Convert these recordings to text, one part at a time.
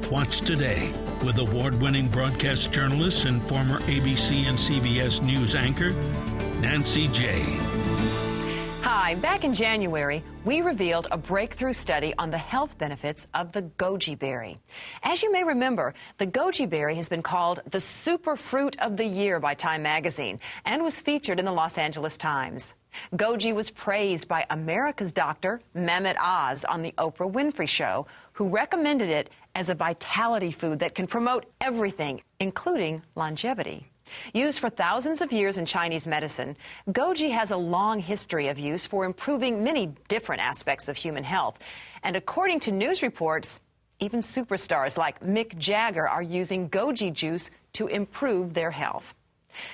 Health Watch Today with award-winning broadcast journalist and former ABC and CBS News anchor, Nancy J. Hi, back in January, we revealed a breakthrough study on the health benefits of the goji berry. As you may remember, the goji berry has been called the superfruit of the year by Time magazine and was featured in the Los Angeles Times. Goji was praised by America's doctor, Mehmet Oz, on the Oprah Winfrey Show, who recommended it as a vitality food that can promote everything, including longevity. Used for thousands of years in Chinese medicine, goji has a long history of use for improving many different aspects of human health. And according to news reports, even superstars like Mick Jagger are using goji juice to improve their health.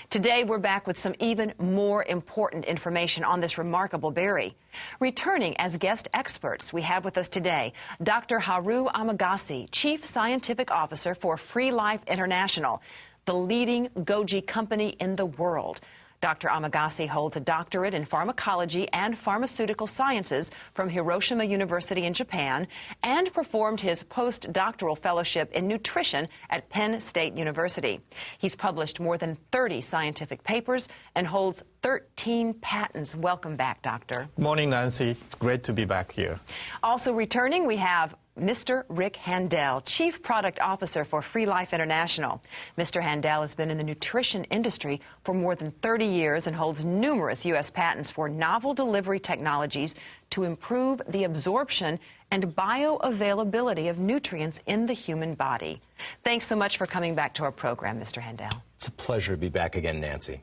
Today, we're back with some even more important information on this remarkable berry. Returning as guest experts, we have with us today Dr. Haru Amagasi, Chief Scientific Officer for FreeLife International, the leading goji company in the world. Dr. Amagasi holds a doctorate in pharmacology and pharmaceutical sciences from Hiroshima University in Japan and performed his postdoctoral fellowship in nutrition at Penn State University. He's published more than 30 scientific papers and holds 13 patents. Welcome back, Doctor. Morning, Nancy. It's great to be back here. Also returning, we have Mr. Rick Handel, Chief Product Officer for FreeLife International. Mr. Handel has been in the nutrition industry for more than 30 years and holds numerous U.S. patents for novel delivery technologies to improve the absorption and bioavailability of nutrients in the human body. Thanks so much for coming back to our program, Mr. Handel. It's a pleasure to be back again, Nancy.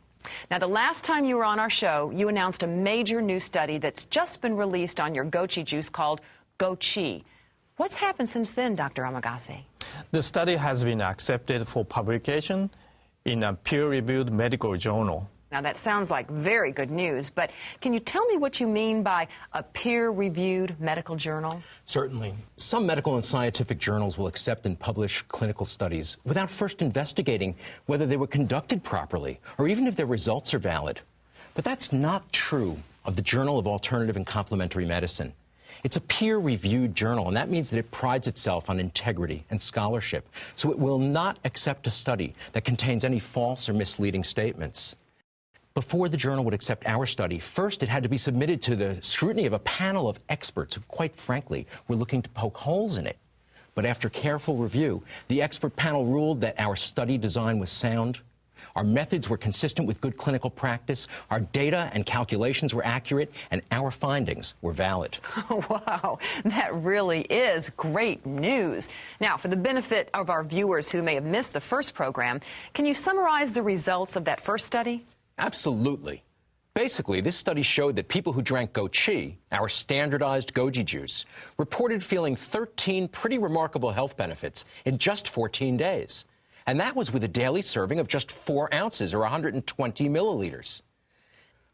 Now, the last time you were on our show, you announced a major new study that's just been released on your goji juice called GoChi. What's happened since then, Dr. Amagasi? The study has been accepted for publication in a peer-reviewed medical journal. Now, that sounds like very good news, but can you tell me what you mean by a peer-reviewed medical journal? Certainly. Some medical and scientific journals will accept and publish clinical studies without first investigating whether they were conducted properly or even if their results are valid. But that's not true of the Journal of Alternative and Complementary Medicine. It's a peer-reviewed journal, and that means that it prides itself on integrity and scholarship, so it will not accept a study that contains any false or misleading statements. Before the journal would accept our study, first it had to be submitted to the scrutiny of a panel of experts who, quite frankly, were looking to poke holes in it. But after careful review, the expert panel ruled that our study design was sound, our methods were consistent with good clinical practice, our data and calculations were accurate, and our findings were valid. Wow, that really is great news. Now, for the benefit of our viewers who may have missed the first program, can you summarize the results of that first study? Absolutely. Basically, this study showed that people who drank GoChi, our standardized goji juice, reported feeling 13 pretty remarkable health benefits in just 14 days. And that was with a daily serving of just 4 ounces or 120 milliliters.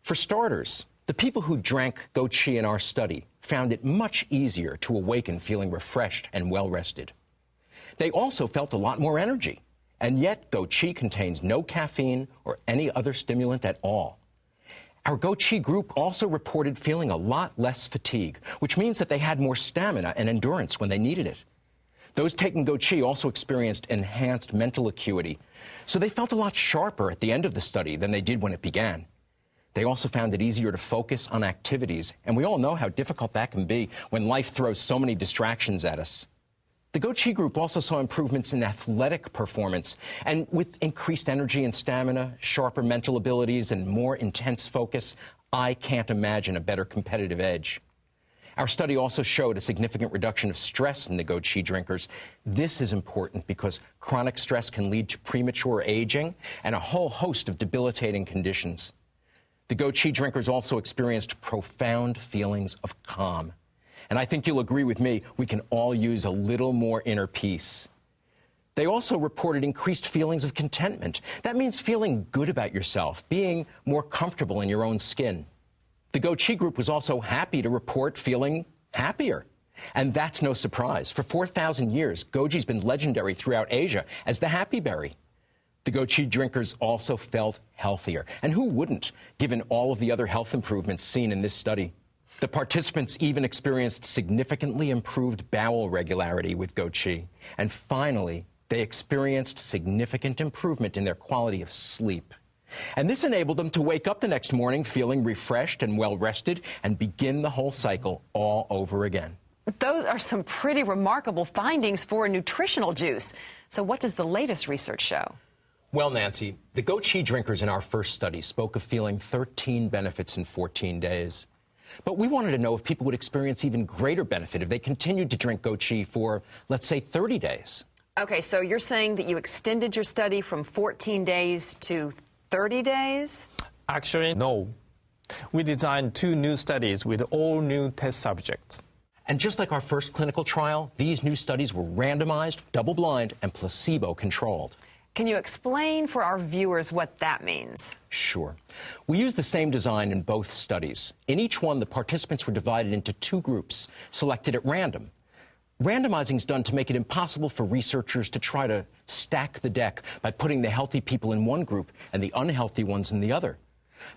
For starters, the people who drank GoChi in our study found it much easier to awaken feeling refreshed and well-rested. They also felt a lot more energy. And yet, GoChi contains no caffeine or any other stimulant at all. Our GoChi group also reported feeling a lot less fatigue, which means that they had more stamina and endurance when they needed it. Those taking GoChi also experienced enhanced mental acuity, so they felt a lot sharper at the end of the study than they did when it began. They also found it easier to focus on activities, and we all know how difficult that can be when life throws so many distractions at us. The GoChi group also saw improvements in athletic performance, and with increased energy and stamina, sharper mental abilities, and more intense focus, I can't imagine a better competitive edge. Our study also showed a significant reduction of stress in the GoChi drinkers. This is important because chronic stress can lead to premature aging and a whole host of debilitating conditions. The GoChi drinkers also experienced profound feelings of calm. And I think you'll agree with me, we can all use a little more inner peace. They also reported increased feelings of contentment. That means feeling good about yourself, being more comfortable in your own skin. The GoChi group was also happy to report feeling happier. And that's no surprise. For 4,000 years, goji's been legendary throughout Asia as the happy berry. The GoChi drinkers also felt healthier. And who wouldn't, given all of the other health improvements seen in this study? The participants even experienced significantly improved bowel regularity with GoChi. And finally, they experienced significant improvement in their quality of sleep. And this enabled them to wake up the next morning feeling refreshed and well-rested and begin the whole cycle all over again. Those are some pretty remarkable findings for a nutritional juice. So what does the latest research show? Well, Nancy, the GoChi drinkers in our first study spoke of feeling 13 benefits in 14 days. But we wanted to know if people would experience even greater benefit if they continued to drink GoChi for, let's say, 30 days. Okay, so you're saying that you extended your study from 14 days to 30 days? Actually, no. We designed 2 new studies with all new test subjects. And just like our first clinical trial, these new studies were randomized, double-blind, and placebo-controlled. Can you explain for our viewers what that means? Sure. We used the same design in both studies. In each one, the participants were divided into 2 groups, selected at random. Randomizing is done to make it impossible for researchers to try to stack the deck by putting the healthy people in one group and the unhealthy ones in the other.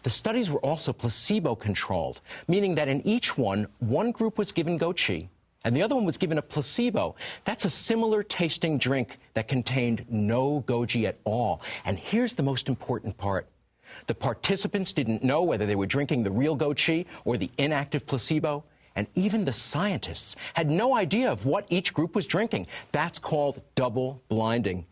The studies were also placebo-controlled, meaning that in each one group was given GoChi, and the other one was given a placebo. That's a similar tasting drink that contained no Goji at all. And here's the most important part. The participants didn't know whether they were drinking the real GoChi or the inactive placebo, and even the scientists had no idea of what each group was drinking. That's called double blinding.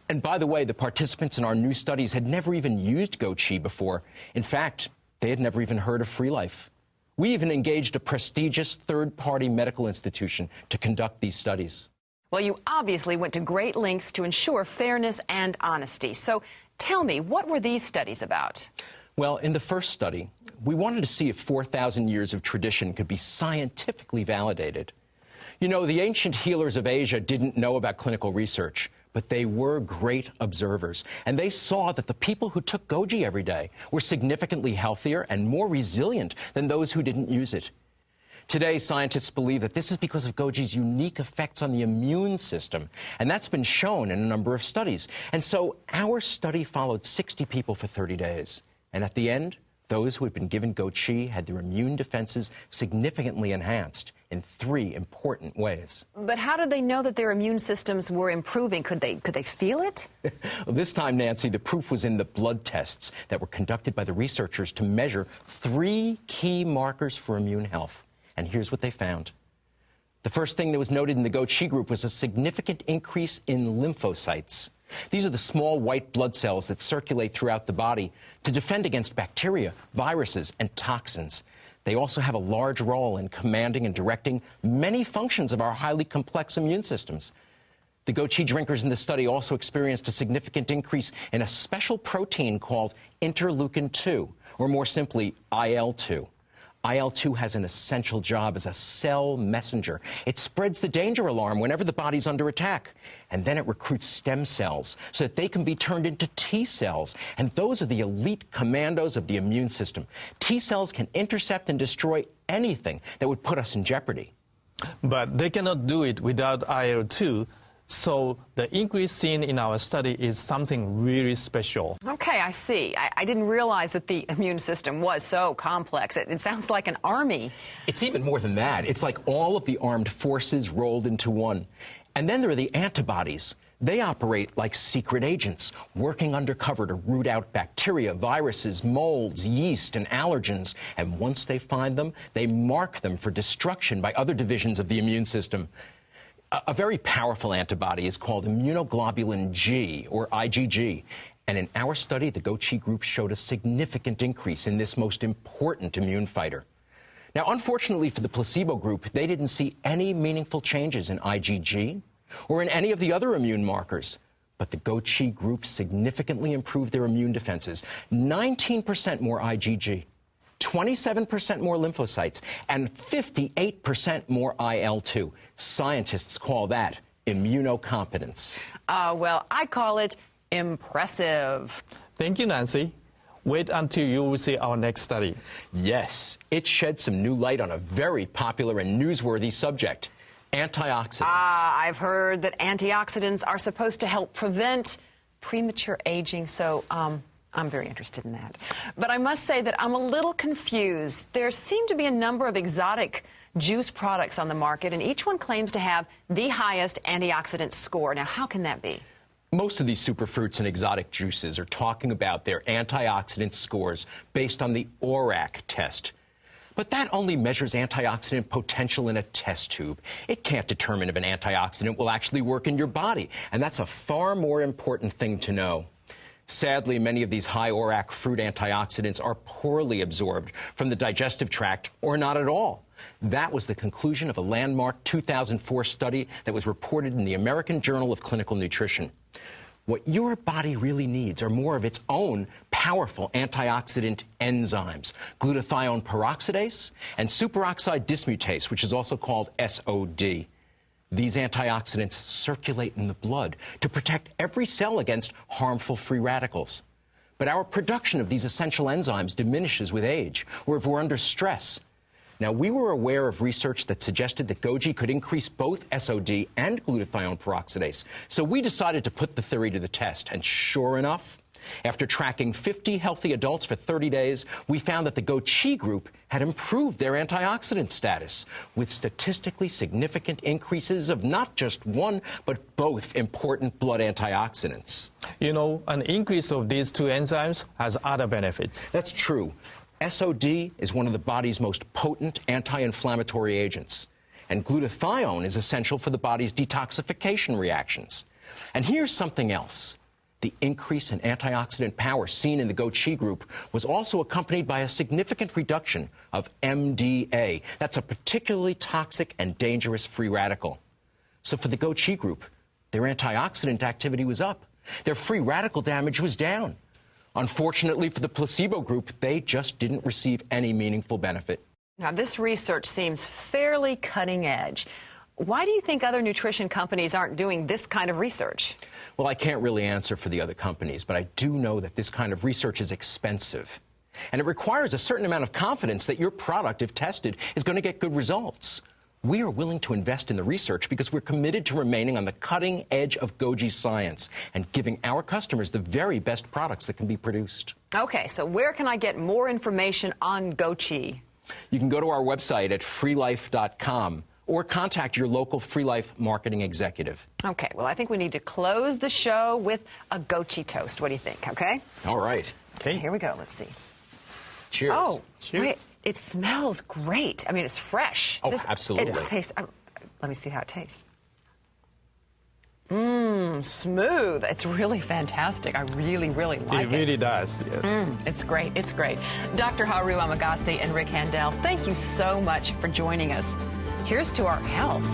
And by the way, the participants in our new studies had never even used GoChi before. In fact, they had never even heard of FreeLife. We even engaged a prestigious third-party medical institution to conduct these studies. Well, you obviously went to great lengths to ensure fairness and honesty. So tell me, what were these studies about? Well, in the first study, we wanted to see if 4,000 years of tradition could be scientifically validated. You know, the ancient healers of Asia didn't know about clinical research, but they were great observers, and they saw that the people who took Goji every day were significantly healthier and more resilient than those who didn't use it. Today, scientists believe that this is because of Goji's unique effects on the immune system, and that's been shown in a number of studies. And so our study followed 60 people for 30 days, and at the end, those who had been given GoChi had their immune defenses significantly enhanced in 3 important ways. But how did they know that their immune systems were improving? Could they feel it? Well, this time, Nancy, the proof was in the blood tests that were conducted by the researchers to measure 3 key markers for immune health. And here's what they found. The first thing that was noted in the GoChi group was a significant increase in lymphocytes. These are the small white blood cells that circulate throughout the body to defend against bacteria, viruses, and toxins. They also have a large role in commanding and directing many functions of our highly complex immune systems. The GoChi drinkers in the study also experienced a significant increase in a special protein called interleukin-2, or more simply, IL-2. IL-2 has an essential job as a cell messenger. It spreads the danger alarm whenever the body's under attack. And then it recruits stem cells so that they can be turned into T cells. And those are the elite commandos of the immune system. T cells can intercept and destroy anything that would put us in jeopardy. But they cannot do it without IL-2. So the increase seen in our study is something really special. Okay, I see. I didn't realize that the immune system was so complex. It sounds like an army. It's even more than that. It's like all of the armed forces rolled into one. And then there are the antibodies. They operate like secret agents, working undercover to root out bacteria, viruses, molds, yeast, and allergens. And once they find them, they mark them for destruction by other divisions of the immune system. A very powerful antibody is called immunoglobulin G, or IgG. And in our study, the GoChi group showed a significant increase in this most important immune fighter. Now, unfortunately for the placebo group, they didn't see any meaningful changes in IgG or in any of the other immune markers. But the GoChi group significantly improved their immune defenses. 19% more IgG, 27% more lymphocytes, and 58% more IL-2. Scientists call that immunocompetence. Well, I call it impressive. Thank you, Nancy. Wait until you will see our next study. Yes, it sheds some new light on a very popular and newsworthy subject, antioxidants. I've heard that antioxidants are supposed to help prevent premature aging. So, I'm very interested in that. But I must say that I'm a little confused. There seem to be a number of exotic juice products on the market, and each one claims to have the highest antioxidant score. Now, how can that be? Most of these superfruits and exotic juices are talking about their antioxidant scores based on the ORAC test. But that only measures antioxidant potential in a test tube. It can't determine if an antioxidant will actually work in your body, and that's a far more important thing to know. Sadly, many of these high ORAC fruit antioxidants are poorly absorbed from the digestive tract or not at all. That was the conclusion of a landmark 2004 study that was reported in the American Journal of Clinical Nutrition. What your body really needs are more of its own powerful antioxidant enzymes, glutathione peroxidase and superoxide dismutase, which is also called SOD. These antioxidants circulate in the blood to protect every cell against harmful free radicals. But our production of these essential enzymes diminishes with age or if we're under stress. Now, we were aware of research that suggested that Goji could increase both SOD and glutathione peroxidase, so we decided to put the theory to the test. And sure enough, after tracking 50 healthy adults for 30 days, we found that the GoChi group had improved their antioxidant status with statistically significant increases of not just one, but both important blood antioxidants. You know, an increase of these two enzymes has other benefits. That's true. SOD is one of the body's most potent anti-inflammatory agents, and glutathione is essential for the body's detoxification reactions. And here's something else. The increase in antioxidant power seen in the GoChi group was also accompanied by a significant reduction of MDA. That's a particularly toxic and dangerous free radical. So for the GoChi group, their antioxidant activity was up. Their free radical damage was down. Unfortunately for the placebo group, they just didn't receive any meaningful benefit. Now, this research seems fairly cutting edge. Why do you think other nutrition companies aren't doing this kind of research? Well, I can't really answer for the other companies, but I do know that this kind of research is expensive. And it requires a certain amount of confidence that your product, if tested, is going to get good results. We are willing to invest in the research because we're committed to remaining on the cutting edge of Goji science and giving our customers the very best products that can be produced. Okay, so where can I get more information on GoChi? You can go to our website at FreeLife.com or contact your local FreeLife marketing executive. Okay, well, I think we need to close the show with a GoChi toast. What do you think, okay? All right. Okay, here we go. Let's see. Cheers. Oh, Cheers. wait. It smells great. I mean, it's fresh. Oh, absolutely. It tastes. Let me see how it tastes. Smooth. It's really fantastic. I really, really like it. It really does, yes. It's great. It's great. Dr. Haru Amagasi and Rick Handel, thank you so much for joining us. Here's to our health.